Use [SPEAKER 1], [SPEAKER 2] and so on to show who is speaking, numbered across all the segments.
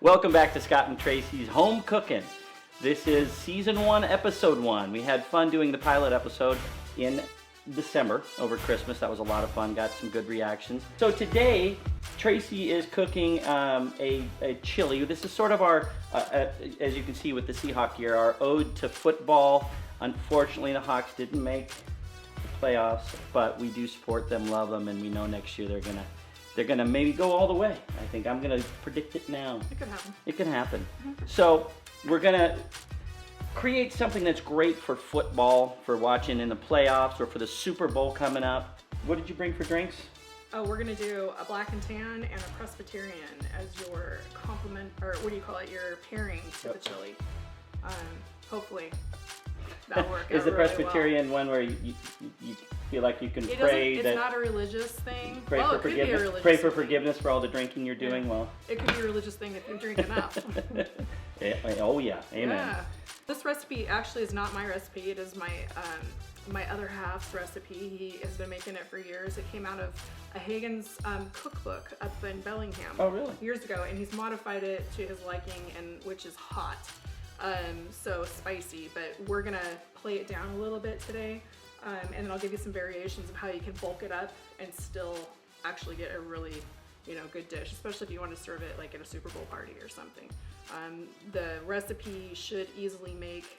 [SPEAKER 1] Welcome back to Scott and Tracey's Home Cookin'. This is season 1, episode 1. We had fun doing the pilot episode in December over Christmas. That was a lot of fun, got some good reactions. So today, Tracey is cooking a chili. This is sort of our, as you can see with the Seahawk gear, our ode to football. Unfortunately, the Hawks didn't make the playoffs, but we do support them, love them, and we know next year they're gonna maybe go all the way. I think I'm gonna predict it now.
[SPEAKER 2] It could happen.
[SPEAKER 1] It can happen. So we're gonna create something that's great for football, for watching in the playoffs, or for the Super Bowl coming up. What did you bring for drinks?
[SPEAKER 2] Oh, we're gonna do a black and tan and a Presbyterian as your complement, or what do you call it, your pairing to the chili. Hopefully that'll work
[SPEAKER 1] Is
[SPEAKER 2] out
[SPEAKER 1] the
[SPEAKER 2] really
[SPEAKER 1] Presbyterian
[SPEAKER 2] well.
[SPEAKER 1] one where you feel like you can pray
[SPEAKER 2] it's
[SPEAKER 1] that...
[SPEAKER 2] not a religious thing.
[SPEAKER 1] Pray
[SPEAKER 2] well,
[SPEAKER 1] for
[SPEAKER 2] it could
[SPEAKER 1] forgiveness.
[SPEAKER 2] be a religious
[SPEAKER 1] Pray for
[SPEAKER 2] thing.
[SPEAKER 1] forgiveness for all the drinking you're doing.
[SPEAKER 2] Yeah.
[SPEAKER 1] Well,
[SPEAKER 2] it could be a religious thing if you drink enough.
[SPEAKER 1] Oh yeah, amen.
[SPEAKER 2] Yeah. This recipe actually is not my recipe. It is my other half's recipe. He has been making it for years. It came out of a Hagen's cookbook up in Bellingham.
[SPEAKER 1] Oh really?
[SPEAKER 2] Years ago, and he's modified it to his liking, and which is hot, so spicy. But we're gonna play it down a little bit today, and then I'll give you some variations of how you can bulk it up and still actually get a really, good dish, especially if you want to serve it like at a Super Bowl party or something. The recipe should easily make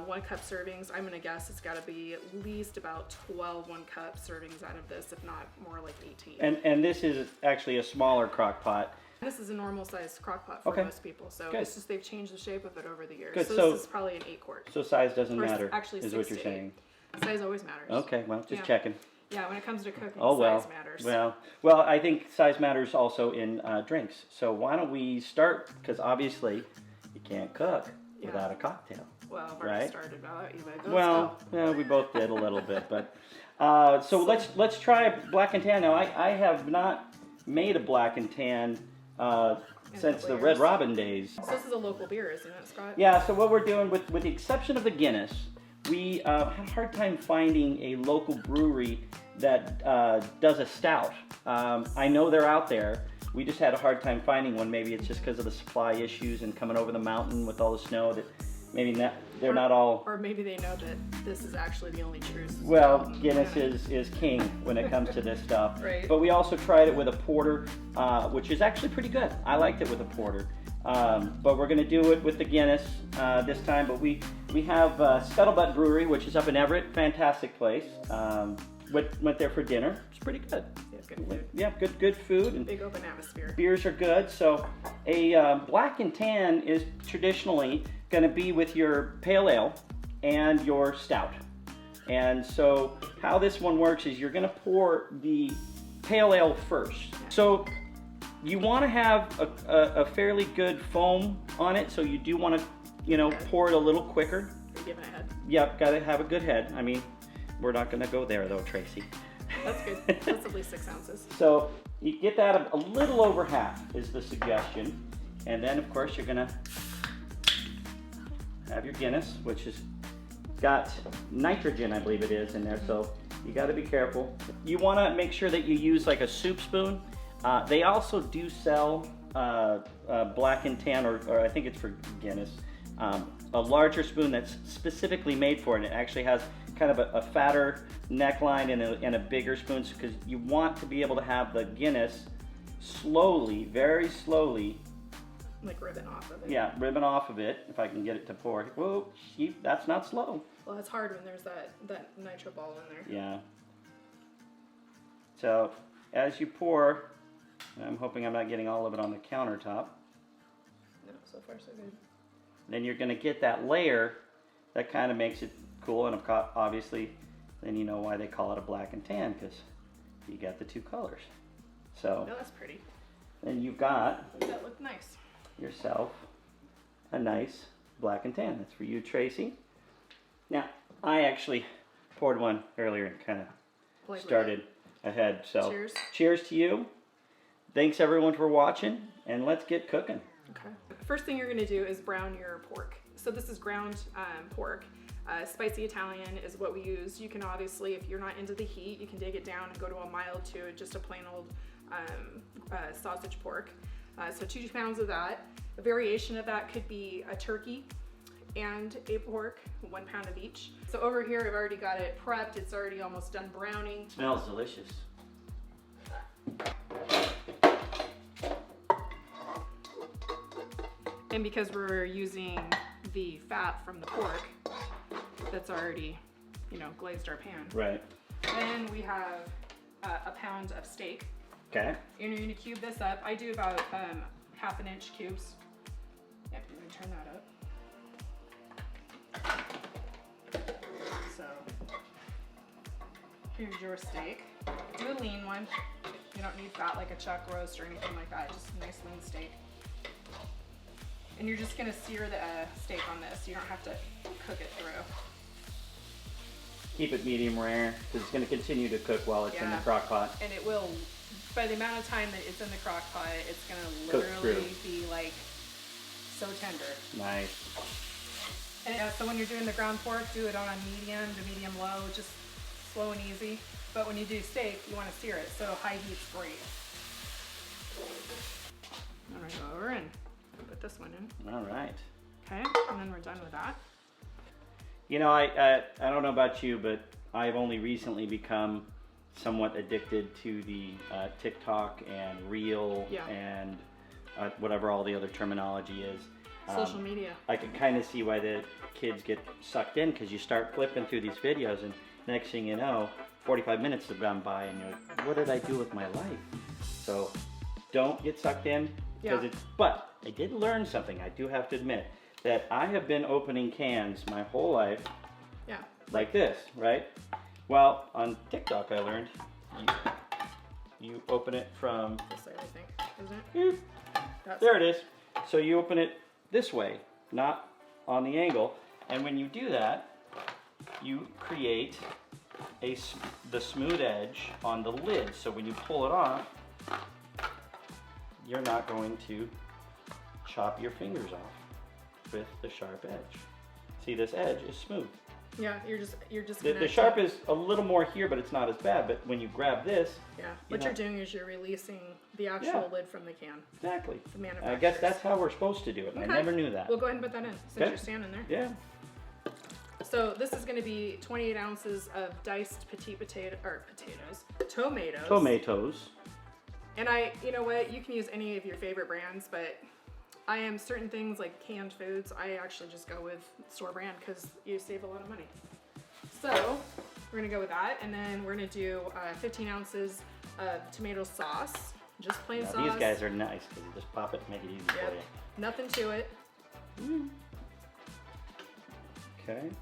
[SPEAKER 2] 1 cup servings. I'm gonna guess it's got to be at least about 12 1-cup servings out of this, if not more like 18.
[SPEAKER 1] And this is actually a smaller crock pot.
[SPEAKER 2] This is a normal sized crock pot for most people, so it's just they've changed the shape of it over the years.
[SPEAKER 1] Good.
[SPEAKER 2] So this is probably an 8-quart.
[SPEAKER 1] So size doesn't matter,
[SPEAKER 2] actually
[SPEAKER 1] is
[SPEAKER 2] 6
[SPEAKER 1] what you're
[SPEAKER 2] to 8.
[SPEAKER 1] saying.
[SPEAKER 2] Size always matters.
[SPEAKER 1] Okay, well, just checking.
[SPEAKER 2] Yeah, when it comes to cooking, size matters.
[SPEAKER 1] Well, I think size matters also in drinks. So why don't we start, because obviously you can't cook without a cocktail.
[SPEAKER 2] Well, I've already started about you, but
[SPEAKER 1] well, yeah, we both did a little bit, but so let's try a black and tan. Now I have not made a black and tan since the Red Robin days.
[SPEAKER 2] So this is a local beer, isn't it, Scott?
[SPEAKER 1] Yeah. So what we're doing, with the exception of the Guinness, we have a hard time finding a local brewery that does a stout. I know they're out there. We just had a hard time finding one. Maybe it's just because of the supply issues and coming over the mountain with all the snow that maybe they're not all...
[SPEAKER 2] Or maybe they know that this is actually the only true stout.
[SPEAKER 1] Well, Guinness is king when it comes to this stuff.
[SPEAKER 2] Right.
[SPEAKER 1] But we also tried it with a porter, which is actually pretty good. I liked it with a porter. But we're going to do it with the Guinness this time. But we have Scuttlebutt Brewery, which is up in Everett. Fantastic place. Went there for dinner. It's pretty good.
[SPEAKER 2] Yeah, good food.
[SPEAKER 1] Yeah, good food. And
[SPEAKER 2] big open atmosphere.
[SPEAKER 1] Beers are good. So a black and tan is traditionally going to be with your pale ale and your stout. And so how this one works is you're going to pour the pale ale first. So you want to have a fairly good foam on it, so you do want to, pour it a little quicker.
[SPEAKER 2] You're giving a head.
[SPEAKER 1] Yep, got to have a good head. I mean, we're not going to go there though, Tracey.
[SPEAKER 2] That's good. That's at least 6 ounces.
[SPEAKER 1] So you get that a little over half is the suggestion. And then of course you're going to have your Guinness, which has got nitrogen, I believe it is, in there. So you got to be careful. You want to make sure that you use like a soup spoon. They also do sell black and tan, or I think it's for Guinness, a larger spoon that's specifically made for it. It actually has kind of a fatter neckline and a bigger spoon, because you want to be able to have the Guinness slowly, very slowly,
[SPEAKER 2] like ribbon off of it.
[SPEAKER 1] Yeah, ribbon off of it, if I can get it to pour. Whoa, that's not slow.
[SPEAKER 2] Well, it's hard when there's that nitro ball in there.
[SPEAKER 1] Yeah. So as you pour, I'm hoping I'm not getting all of it on the countertop.
[SPEAKER 2] No, so far so good.
[SPEAKER 1] Then you're going to get that layer that kind of makes it cool, and obviously then you know why they call it a black and tan, because you got the 2 colors. So
[SPEAKER 2] no, that's pretty.
[SPEAKER 1] Then you've got
[SPEAKER 2] that looked nice.
[SPEAKER 1] Yourself a nice black and tan. That's for you, Tracey. Now I actually poured one earlier and kind of started ahead. So cheers to you. Thanks everyone for watching, and let's get cooking.
[SPEAKER 2] Okay. First thing you're going to do is brown your pork. So this is ground pork. Spicy Italian is what we use. You can obviously, if you're not into the heat, you can dig it down and go to a mild to just a plain old sausage pork. So 2 pounds of that. A variation of that could be a turkey and a pork, 1 pound of each. So over here, I've already got it prepped. It's already almost done browning.
[SPEAKER 1] Smells delicious.
[SPEAKER 2] And because we're using the fat from the pork, that's already, glazed our pan.
[SPEAKER 1] Right.
[SPEAKER 2] Then we have a pound of steak.
[SPEAKER 1] Okay.
[SPEAKER 2] And you're gonna cube this up. I do about 1/2 inch cubes. Yep, you're gonna turn that up. So here's your steak. Do a lean one. You don't need fat like a chuck roast or anything like that. Just a nice lean steak. And you're just gonna sear the steak on this. You don't have to cook it through.
[SPEAKER 1] Keep it medium rare because it's going to continue to cook while it's in the crock pot.
[SPEAKER 2] And it will, by the amount of time that it's in the crock pot, it's gonna
[SPEAKER 1] Cook
[SPEAKER 2] literally be like so tender.
[SPEAKER 1] Nice.
[SPEAKER 2] And so when you're doing the ground pork, do it on a medium to medium low, just slow and easy. But when you do steak, you want to sear it, so high heat's great. I'm gonna go over and put this one in.
[SPEAKER 1] All right.
[SPEAKER 2] Okay, and then we're done with that.
[SPEAKER 1] I don't know about you, but I've only recently become somewhat addicted to the TikTok and Reel and whatever all the other terminology is.
[SPEAKER 2] Social media.
[SPEAKER 1] I can kind of see why the kids get sucked in because you start flipping through these videos and next thing you know, 45 minutes have gone by and you're like, what did I do with my life? So don't get sucked in because but I did learn something, I do have to admit, that I have been opening cans my whole life like this, right? Well, on TikTok I learned you open it from
[SPEAKER 2] this way, I think, isn't it?
[SPEAKER 1] There it is. So you open it this way, not on the angle, and when you do that, you create the smooth edge on the lid. So when you pull it off, you're not going to chop your fingers off with the sharp edge. See, this edge is smooth.
[SPEAKER 2] Yeah, you're just
[SPEAKER 1] the sharp is a little more here, but it's not as bad. But when you grab this,
[SPEAKER 2] what you're doing is you're releasing the actual lid from the can.
[SPEAKER 1] Exactly.
[SPEAKER 2] The manufacturer.
[SPEAKER 1] I guess that's how we're supposed to do it. Okay. I never knew that.
[SPEAKER 2] We'll go ahead and put that in since you're standing there.
[SPEAKER 1] Yeah.
[SPEAKER 2] So this is going to be 28 ounces of diced tomatoes.
[SPEAKER 1] Tomatoes.
[SPEAKER 2] And you know what? You can use any of your favorite brands, but I am certain things like canned foods. I actually just go with store brand because you save a lot of money. So we're gonna go with that, and then we're gonna do 15 ounces of tomato sauce, just plain sauce.
[SPEAKER 1] These guys are nice because you just pop it and make it easy for you.
[SPEAKER 2] Nothing to it.
[SPEAKER 1] Okay. I'm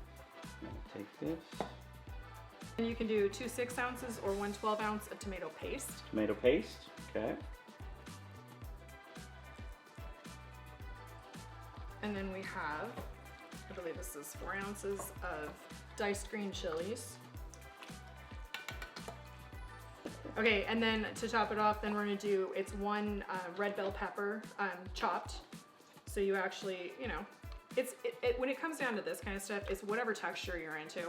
[SPEAKER 1] gonna take this.
[SPEAKER 2] And you can do 2 6 ounces or 1 12 ounce of tomato paste.
[SPEAKER 1] Tomato paste. Okay.
[SPEAKER 2] And then we have, I believe this is 4 ounces of diced green chilies. Okay, and then to top it off, then we're gonna do, it's 1 red bell pepper chopped. So you actually, when it comes down to this kind of stuff, it's whatever texture you're into.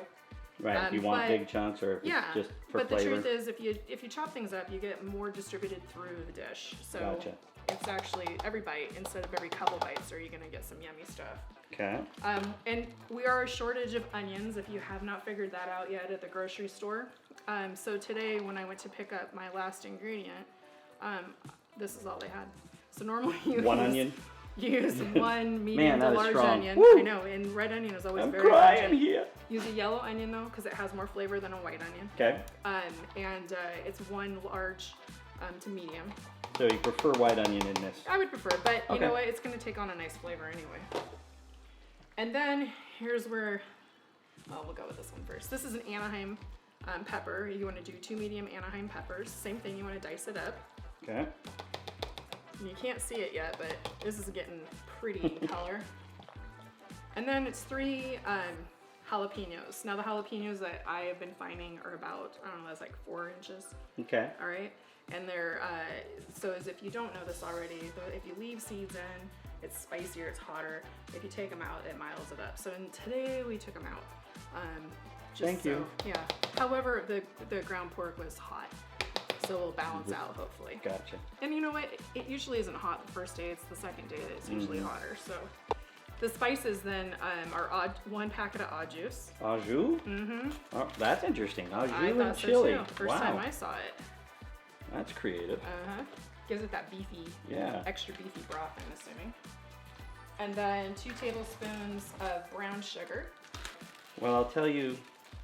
[SPEAKER 1] Right, if you want big chunks or if it's just for flavor.
[SPEAKER 2] But the truth is, if you chop things up, you get more distributed through the dish. So it's actually every bite instead of every couple bites, or you're gonna get some yummy stuff.
[SPEAKER 1] Okay.
[SPEAKER 2] And we are a shortage of onions if you have not figured that out yet at the grocery store. So today when I went to pick up my last ingredient, this is all they had. So normally you use 1 medium to large onion. Woo! I know, and red onion is always very
[SPEAKER 1] crying here.
[SPEAKER 2] Use a yellow onion though, because it has more flavor than a white onion.
[SPEAKER 1] Okay.
[SPEAKER 2] And it's 1 large to medium.
[SPEAKER 1] So you prefer white onion in this?
[SPEAKER 2] I would prefer it, but you know what? It's going to take on a nice flavor anyway. And then here's where, we'll go with this one first. This is an Anaheim pepper. You want to do 2 medium Anaheim peppers. Same thing, you want to dice it up.
[SPEAKER 1] Okay.
[SPEAKER 2] And you can't see it yet, but this is getting pretty in color. And then it's 3 jalapenos. Now the jalapenos that I have been finding are about, I don't know, that's like 4 inches.
[SPEAKER 1] Okay.
[SPEAKER 2] All right. And they're, so as if you don't know this already, if you leave seeds in, it's spicier, it's hotter. If you take them out, it miles it up. So today we took them out.
[SPEAKER 1] Thank you.
[SPEAKER 2] Yeah. However, the ground pork was hot. So it'll balance out, hopefully.
[SPEAKER 1] Gotcha.
[SPEAKER 2] And you know what? It usually isn't hot the first day. It's the second day that it's usually hotter. So the spices then are 1 packet of au juice.
[SPEAKER 1] Au jus? Mm-hmm. Oh, that's interesting. Au jus and
[SPEAKER 2] so
[SPEAKER 1] chili.
[SPEAKER 2] too. First time I saw it.
[SPEAKER 1] That's creative.
[SPEAKER 2] Gives it that beefy, extra beefy broth, I'm assuming. And then 2 tablespoons of brown sugar.
[SPEAKER 1] Well, I'll tell you,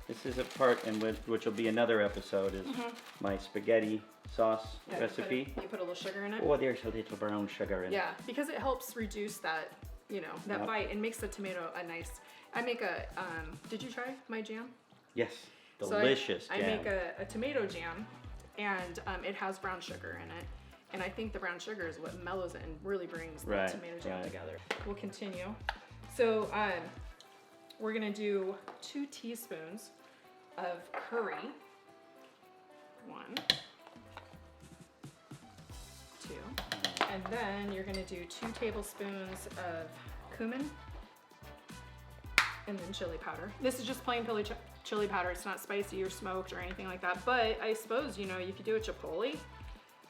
[SPEAKER 1] this is a part in which will be another episode, is my spaghetti sauce recipe.
[SPEAKER 2] You put a little sugar in it?
[SPEAKER 1] Oh, there's a little brown sugar in it.
[SPEAKER 2] Yeah, because it helps reduce that, that bite and makes the tomato a nice... I make a, did you try my jam?
[SPEAKER 1] Yes, delicious
[SPEAKER 2] jam. I make a tomato jam, and it has brown sugar in it. And I think the brown sugar is what mellows it and really brings the tomato jam together. We'll continue. So we're gonna do 2 teaspoons of curry. 1, 2. And then you're gonna do 2 tablespoons of cumin. And then chili powder. This is just plain chili powder. It's not spicy or smoked or anything like that. But I suppose, if you do a chipotle,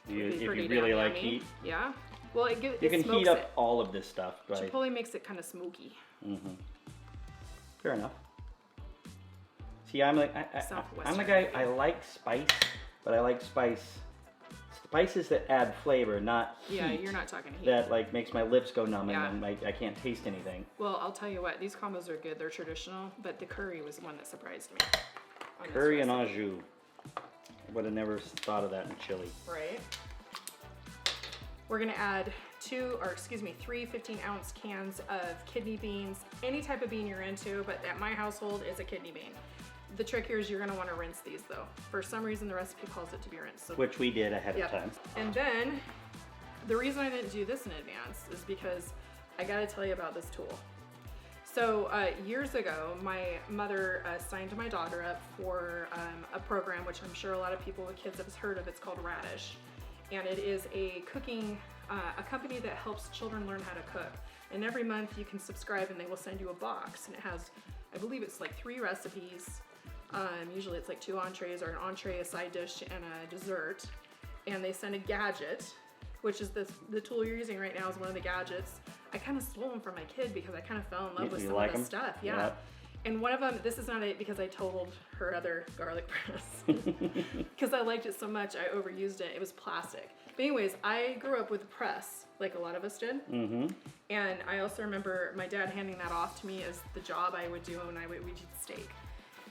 [SPEAKER 1] if you really like heat.
[SPEAKER 2] Yeah. Well,
[SPEAKER 1] you can heat up all of this stuff, right?
[SPEAKER 2] Chipotle makes it kind of smoky.
[SPEAKER 1] Fair enough. See, I'm like I like spice, but I like spices that add flavor, not heat.
[SPEAKER 2] Yeah, you're not talking heat.
[SPEAKER 1] That makes my lips go numb and I can't taste anything.
[SPEAKER 2] Well, I'll tell you what, these combos are good. They're traditional, but the curry was the one that surprised me.
[SPEAKER 1] Curry and au jus. I would have never thought of that in chili.
[SPEAKER 2] Right. We're gonna add 3 15-ounce cans of kidney beans. Any type of bean you're into, but at my household is a kidney bean. The trick here is you're gonna wanna rinse these though. For some reason, the recipe calls it to be rinsed. So
[SPEAKER 1] which we did ahead of time.
[SPEAKER 2] And then, the reason I didn't do this in advance is because I gotta tell you about this tool. So years ago, my mother signed my daughter up for a program, which I'm sure a lot of people with kids have heard of. It's called Radish. And it is a cooking, a company that helps children learn how to cook. And every month you can subscribe and they will send you a box. And it has, I believe it's like 3 recipes. Usually it's like 2 entrees or an entree, a side dish, and a dessert. And they send a gadget, which is the tool you're using right now is one of the gadgets. I kind of stole them from my kid because I kind of fell in love with some of the stuff. Yeah. Yep. And one of them, this is not it because I totaled her other garlic press. Because I liked it so much, I overused it. It was plastic. But anyways, I grew up with a press, like a lot of us did. And I also remember my dad handing that off to me as the job I would do when we did steak.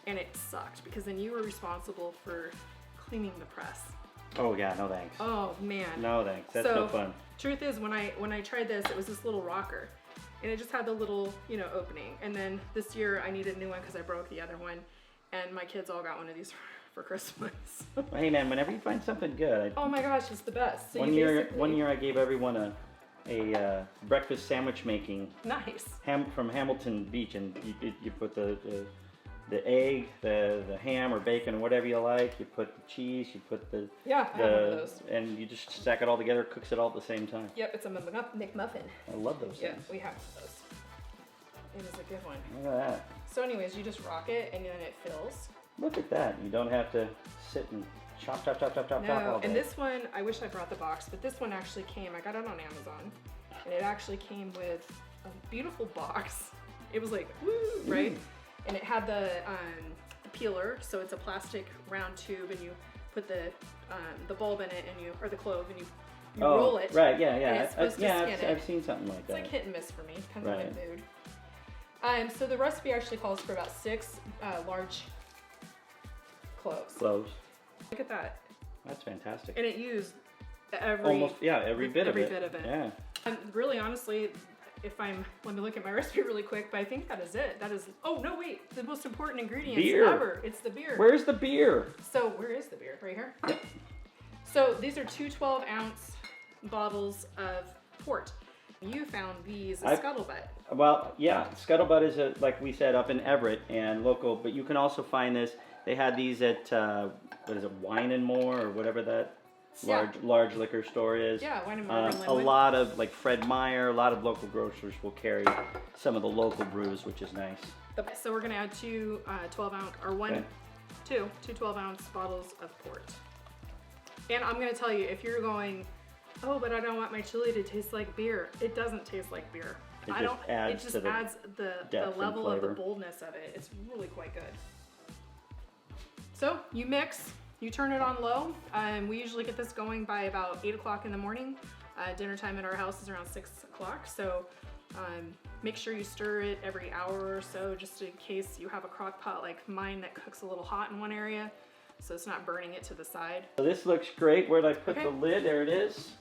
[SPEAKER 2] And it sucked because then you were responsible for cleaning the press.
[SPEAKER 1] Oh yeah, no thanks.
[SPEAKER 2] Oh man.
[SPEAKER 1] No thanks, that's no fun.
[SPEAKER 2] Truth is, when I tried this, it was this little rocker. And it just had the little, opening. And then this year I needed a new one because I broke the other one. And my kids all got one of these for Christmas.
[SPEAKER 1] Well, hey man, whenever you find something good.
[SPEAKER 2] Oh my gosh, it's the best. So
[SPEAKER 1] one year I gave everyone a breakfast sandwich making.
[SPEAKER 2] Nice.
[SPEAKER 1] From Hamilton Beach, and you put the egg, the ham or bacon or whatever you like. You put the cheese. You put the
[SPEAKER 2] I have one of those.
[SPEAKER 1] And you just stack it all together. Cooks it all at the same time.
[SPEAKER 2] Yep, it's a McMuffin.
[SPEAKER 1] I love those things.
[SPEAKER 2] Yeah, we have those. It is a good one.
[SPEAKER 1] Look at that.
[SPEAKER 2] So, anyways, you just rock it and then it fills.
[SPEAKER 1] Look at that. You don't have to sit and chop all day.
[SPEAKER 2] And this one, I wish I brought the box, but this one actually came. I got it on Amazon, and it actually came with a beautiful box. It was like woo, right? And it had the peeler, so it's a plastic round tube, and you put the bulb in it, or the clove, and you roll it.
[SPEAKER 1] Right, yeah.
[SPEAKER 2] And it's supposed to skin it.
[SPEAKER 1] I've seen something like that.
[SPEAKER 2] It's like hit and miss for me. Depends on my mood. So the recipe actually calls for about 6 large cloves. Look at that.
[SPEAKER 1] That's fantastic.
[SPEAKER 2] And it used
[SPEAKER 1] every bit of it. Yeah.
[SPEAKER 2] Really, honestly, let me look at my recipe really quick, but I think that is it. That is, oh no, wait, the most important ingredient ever. It's the beer.
[SPEAKER 1] Where's the beer?
[SPEAKER 2] So where is the beer? Right here?
[SPEAKER 1] Yep.
[SPEAKER 2] So these are 2 12-ounce bottles of port. You found these at Scuttlebutt.
[SPEAKER 1] Well, yeah, Scuttlebutt is, like we said, up in Everett and local, but you can also find this. They had these at, what is it, Wine and More or whatever that large liquor store is.
[SPEAKER 2] Yeah, Wine and More.
[SPEAKER 1] A lot of, like Fred Meyer, a lot of local grocers will carry some of the local brews, which is nice.
[SPEAKER 2] So we're going to add 2 12-ounce, or 2 12-ounce bottles of port. And I'm gonna tell you, if you're going, oh, but I don't want my chili to taste like beer, it doesn't taste like beer. It just adds the level of the boldness of it. It's really quite good. So you mix, you turn it on low. We usually get this going by about 8 o'clock in the morning. Dinner time at our house is around 6 o'clock. So make sure you stir it every hour or so, just in case you have a crock pot like mine that cooks a little hot in one area, so it's not burning it to the side.
[SPEAKER 1] So this looks great. Where did I put the lid? There it is.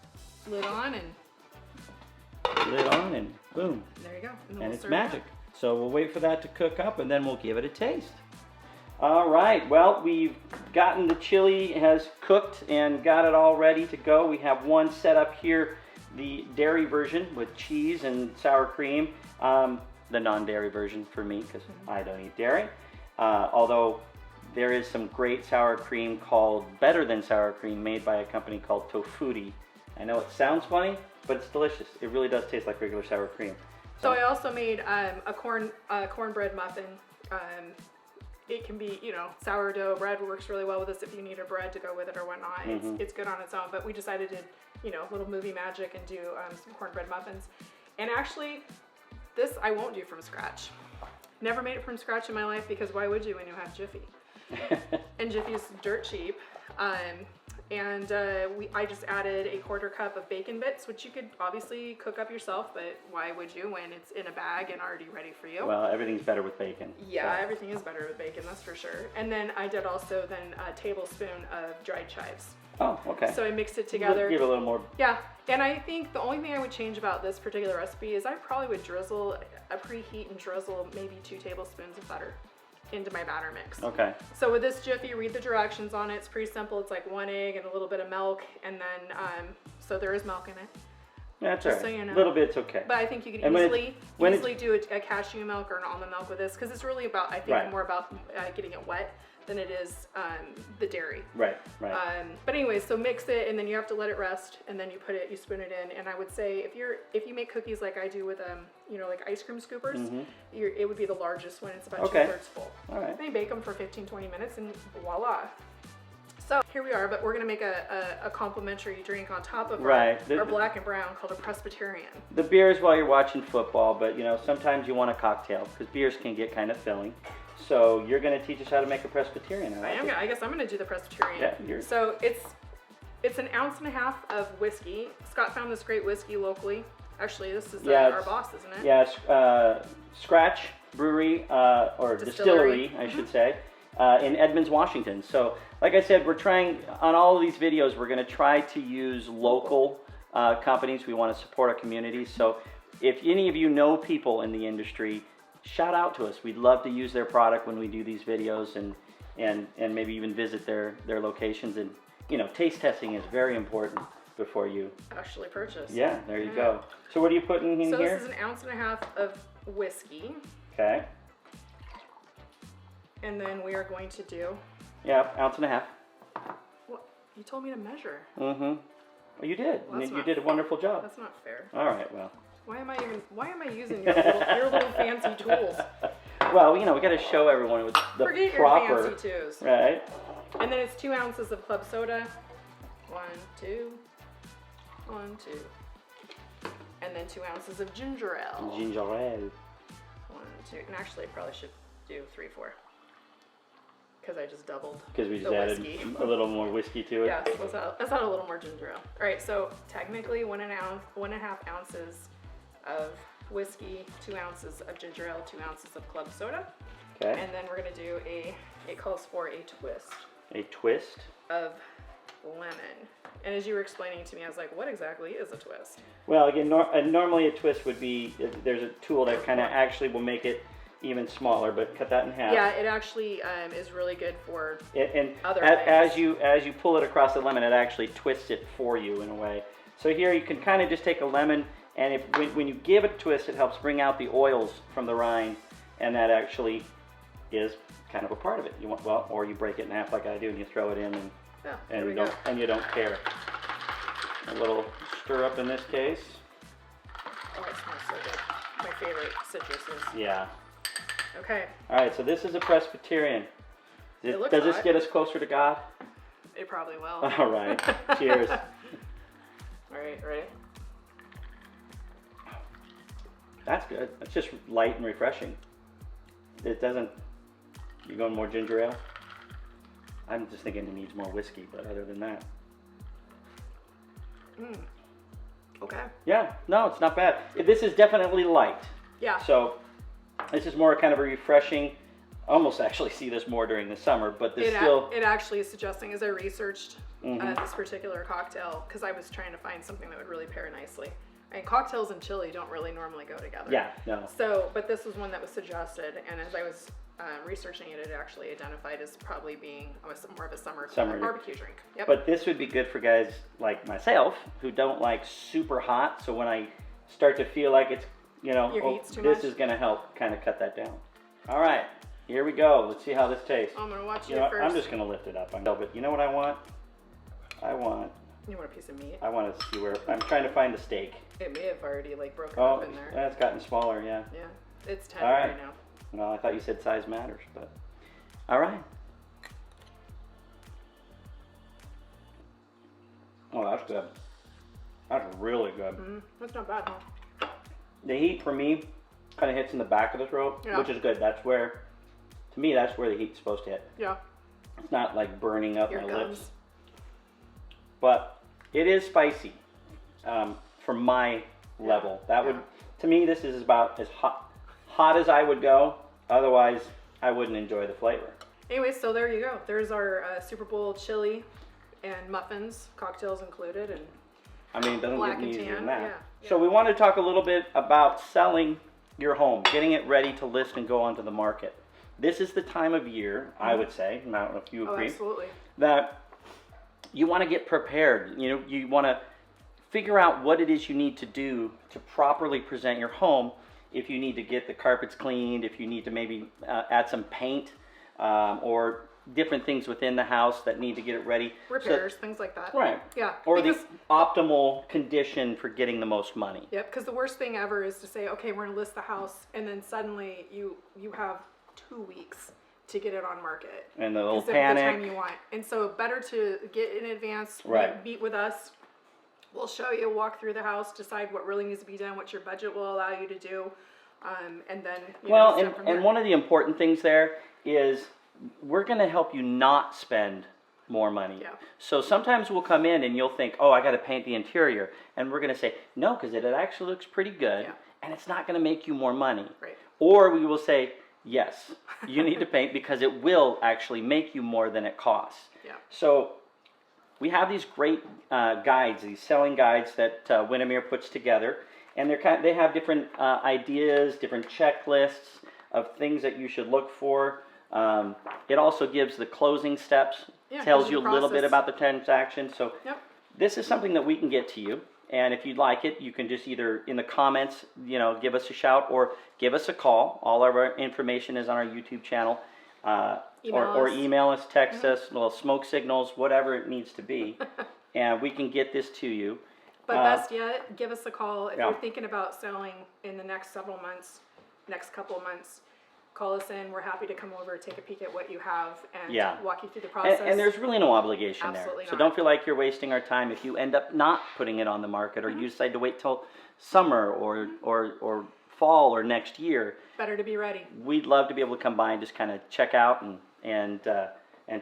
[SPEAKER 2] Lid on
[SPEAKER 1] and boom.
[SPEAKER 2] There you go.
[SPEAKER 1] And it's magic. So we'll wait for that to cook up and then we'll give it a taste. All right, well, we've gotten the chili has cooked and got it all ready to go. We have one set up here, the dairy version with cheese and sour cream. The non-dairy version for me because I don't eat dairy. Although there is some great sour cream called Better Than Sour Cream made by a company called Tofutti. I know it sounds funny, but it's delicious. It really does taste like regular sour cream.
[SPEAKER 2] So I also made a cornbread muffin. It can be, sourdough bread works really well with this if you need a bread to go with it or whatnot. It's good on its own, but we decided to, little movie magic and do some cornbread muffins. And actually, this I won't do from scratch. Never made it from scratch in my life because why would you when you have Jiffy? And Jiffy's dirt cheap. I just added a 1/4 cup of bacon bits, which you could obviously cook up yourself, but why would you when it's in a bag and already ready for you?
[SPEAKER 1] Well, everything's better with bacon.
[SPEAKER 2] Yeah, so. Everything is better with bacon, that's for sure. And then I did also a tablespoon of dried chives.
[SPEAKER 1] Oh, okay.
[SPEAKER 2] So I mixed it together.
[SPEAKER 1] Give it a little more.
[SPEAKER 2] Yeah, and I think the only thing I would change about this particular recipe is I probably would preheat and drizzle maybe 2 tablespoons of butter into my batter mix.
[SPEAKER 1] Okay.
[SPEAKER 2] So with this Jiffy, read the directions on it. It's pretty simple. It's like 1 egg and a little bit of milk, and then so there is milk in it.
[SPEAKER 1] That's
[SPEAKER 2] all
[SPEAKER 1] right.
[SPEAKER 2] So you know.
[SPEAKER 1] A little bit's okay.
[SPEAKER 2] But I think you can easily do a cashew milk or an almond milk with this because it's really about more about getting it wet than it is the dairy.
[SPEAKER 1] Right.
[SPEAKER 2] But anyway, so mix it and then you have to let it rest and then you spoon it in. And I would say if you make cookies like I do with like ice cream scoopers, it would be the largest one. It's about 2/3 full.
[SPEAKER 1] All right.
[SPEAKER 2] Then you bake them for 15-20 minutes and voila. So here we are, but we're gonna make a complimentary drink on top of our black and brown called a Presbyterian. The
[SPEAKER 1] beer is while you're watching football, but sometimes you want a cocktail because beers can get kind of filling. So you're going to teach us how to make a Presbyterian.
[SPEAKER 2] I guess I'm going to do the Presbyterian.
[SPEAKER 1] Yeah,
[SPEAKER 2] so it's 1.5 ounces of whiskey. Scott found this great whiskey locally. Actually, this is our boss, isn't it?
[SPEAKER 1] Yeah, Scratch Brewery or Distillery, I should say, in Edmonds, Washington. So, like I said, we're trying on all of these videos. We're going to try to use local companies. We want to support our communities. So, if any of you know people in the industry, shout out to us. We'd love to use their product when we do these videos and maybe even visit their locations. And taste testing is very important before you
[SPEAKER 2] actually purchase.
[SPEAKER 1] Yeah, there you go. So what are you putting in here?
[SPEAKER 2] So this is 1.5 ounces of whiskey.
[SPEAKER 1] Okay.
[SPEAKER 2] And then we are going to do
[SPEAKER 1] 1.5 ounces.
[SPEAKER 2] What? You told me to measure.
[SPEAKER 1] Well, you did.
[SPEAKER 2] Well,
[SPEAKER 1] you did a wonderful job.
[SPEAKER 2] That's not fair.
[SPEAKER 1] All right, well.
[SPEAKER 2] Why am I using your little fancy tools?
[SPEAKER 1] Well, we got to show everyone with the
[SPEAKER 2] Forget
[SPEAKER 1] proper.
[SPEAKER 2] Your fancy twos.
[SPEAKER 1] Right.
[SPEAKER 2] And then it's 2 ounces of club soda. 1, 2, 1, 2. And then 2 ounces of ginger ale. 1, 2. And actually, I probably should do 3, 4. Because I just doubled.
[SPEAKER 1] Because we just added a little more whiskey to it.
[SPEAKER 2] Yeah, let's add a little more ginger ale. All right, so technically 1.5 ounces of whiskey, 2 ounces of ginger ale, 2 ounces of club soda.
[SPEAKER 1] Okay.
[SPEAKER 2] And then we're gonna do it calls for a twist.
[SPEAKER 1] A twist?
[SPEAKER 2] Of lemon. And as you were explaining to me, I was like, what exactly is a twist?
[SPEAKER 1] Well, again, normally a twist would be, there's a tool that kind of actually will make it even smaller, but cut that in half.
[SPEAKER 2] Yeah, it actually is really good for other
[SPEAKER 1] things. As you pull it across the lemon, it actually twists it for you in a way. So here you can kind of just take a lemon, and when you give it a twist, it helps bring out the oils from the rind, and that actually is kind of a part of it. Or you break it in half like I do, and you throw it in, and you don't care. A little stir up in this case.
[SPEAKER 2] Oh, it smells so good. My favorite citruses.
[SPEAKER 1] Yeah.
[SPEAKER 2] Okay.
[SPEAKER 1] All right, so this is a Presbyterian. Does this get us closer to God?
[SPEAKER 2] It probably will.
[SPEAKER 1] All right. Cheers.
[SPEAKER 2] All right, ready?
[SPEAKER 1] That's good. It's just light and refreshing. It doesn't. You going more ginger ale? I'm just thinking it needs more whiskey, but other than that.
[SPEAKER 2] Okay.
[SPEAKER 1] Yeah, no, it's not bad. This is definitely light.
[SPEAKER 2] Yeah.
[SPEAKER 1] So this is more kind of a refreshing. I almost actually see this more during the summer, but this
[SPEAKER 2] It actually is suggesting, as I researched this particular cocktail, because I was trying to find something that would really pair nicely. And cocktails and chili don't really normally go together.
[SPEAKER 1] Yeah, no.
[SPEAKER 2] So, but this was one that was suggested, and as I was researching it, it actually identified as probably being more of a summer barbecue drink. Yep.
[SPEAKER 1] But this would be good for guys like myself who don't like super hot. So when I start to feel like it's,
[SPEAKER 2] Your heat's too
[SPEAKER 1] this
[SPEAKER 2] much?
[SPEAKER 1] is going to help kind of cut that down. All right, here we go. Let's see how this tastes.
[SPEAKER 2] I'm going to watch you
[SPEAKER 1] know,
[SPEAKER 2] first.
[SPEAKER 1] I'm just going to lift it up. But you know what I want?
[SPEAKER 2] You want a piece of meat?
[SPEAKER 1] I want to see where, I'm trying to find the steak.
[SPEAKER 2] It may have already broken up in there.
[SPEAKER 1] Yeah, it's gotten smaller, yeah.
[SPEAKER 2] Yeah, it's tender
[SPEAKER 1] All right.
[SPEAKER 2] right now.
[SPEAKER 1] Well, I thought you said size matters, but all right. Oh, that's good. That's really good.
[SPEAKER 2] That's not bad, huh?
[SPEAKER 1] The heat for me kind of hits in the back of the throat, which is good. That's where, to me, that's where the heat's supposed to hit.
[SPEAKER 2] Yeah.
[SPEAKER 1] It's not like burning up
[SPEAKER 2] Your
[SPEAKER 1] my
[SPEAKER 2] gums.
[SPEAKER 1] lips. But it is spicy for my level. That would, to me, this is about as hot as I would go. Otherwise, I wouldn't enjoy the flavor.
[SPEAKER 2] Anyway, so there you go. There's our Super Bowl chili and muffins, cocktails included, and
[SPEAKER 1] I mean, it doesn't
[SPEAKER 2] black
[SPEAKER 1] get any
[SPEAKER 2] and
[SPEAKER 1] easier
[SPEAKER 2] tan.
[SPEAKER 1] than that.
[SPEAKER 2] Yeah.
[SPEAKER 1] So we want to talk a little bit about selling your home, getting it ready to list and go onto the market. This is the time of year, I would say, I don't know if you agree,
[SPEAKER 2] absolutely.
[SPEAKER 1] that you want to get prepared. You want to figure out what it is you need to do to properly present your home. If you need to get the carpets cleaned, if you need to maybe add some paint or different things within the house that need to get it ready.
[SPEAKER 2] Repairs, things like that.
[SPEAKER 1] Right.
[SPEAKER 2] Yeah.
[SPEAKER 1] Or
[SPEAKER 2] because,
[SPEAKER 1] the optimal condition for getting the most money.
[SPEAKER 2] Yep, because the worst thing ever is to say, okay, we're going to list the house, and then suddenly you have 2 weeks to get it on market.
[SPEAKER 1] And the little
[SPEAKER 2] Instead
[SPEAKER 1] panic.
[SPEAKER 2] of the time you want. And so better to get in advance, meet with us. We'll show you, walk through the house, decide what really needs to be done, what your budget will allow you to do, and then
[SPEAKER 1] and one of the important things there is we're going to help you not spend more money.
[SPEAKER 2] Yeah.
[SPEAKER 1] So sometimes we'll come in and you'll think, oh, I got to paint the interior, and we're going to say no, because it actually looks pretty good, and it's not going to make you more money.
[SPEAKER 2] Right.
[SPEAKER 1] Or we will say, yes, you need to paint because it will actually make you more than it costs.
[SPEAKER 2] Yeah.
[SPEAKER 1] So we have these great guides, these selling guides that Windermere puts together, and they have different ideas, different checklists of things that you should look for. It also gives the closing steps, tells you a little bit about the transaction. So this is something that we can get to you. And if you'd like it, you can just either in the comments, give us a shout or give us a call. All of our information is on our YouTube channel. Or email us, text us, little smoke signals, whatever it needs to be. And we can get this to you.
[SPEAKER 2] But best yet, give us a call if you're thinking about selling in the next several months, next couple of months. Call us in. We're happy to come over, take a peek at what you have, and walk you through the process.
[SPEAKER 1] And there's really no obligation
[SPEAKER 2] Absolutely
[SPEAKER 1] there.
[SPEAKER 2] not.
[SPEAKER 1] So don't feel like you're wasting our time if you end up not putting it on the market or you decide to wait till summer or fall or next year.
[SPEAKER 2] Better to be ready.
[SPEAKER 1] We'd love to be able to come by and just kind of check out and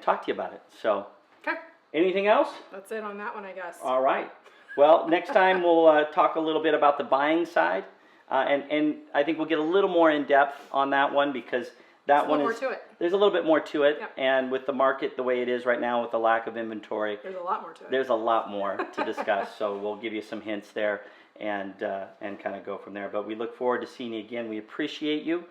[SPEAKER 1] talk to you about it. So, anything else?
[SPEAKER 2] That's it on that one, I guess.
[SPEAKER 1] All right. Well, next time we'll talk a little bit about the buying side. And I think we'll get a little more in depth on that one because that one is there's a little bit more to it, and with the market the way it is right now with the lack of inventory,
[SPEAKER 2] there's a lot more to it.
[SPEAKER 1] There's a lot more to discuss, so we'll give you some hints there and kind of go from there. But we look forward to seeing you again. We appreciate you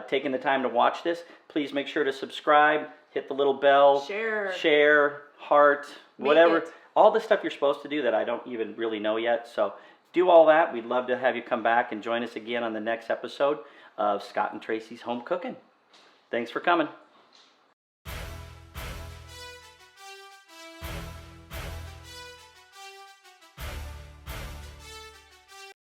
[SPEAKER 1] taking the time to watch this. Please make sure to subscribe, hit the little bell, share, heart, whatever, all the stuff you're supposed to do that I don't even really know yet. So do all that. We'd love to have you come back and join us again on the next episode of Scott and Tracey's Home Cooking. Thanks for coming.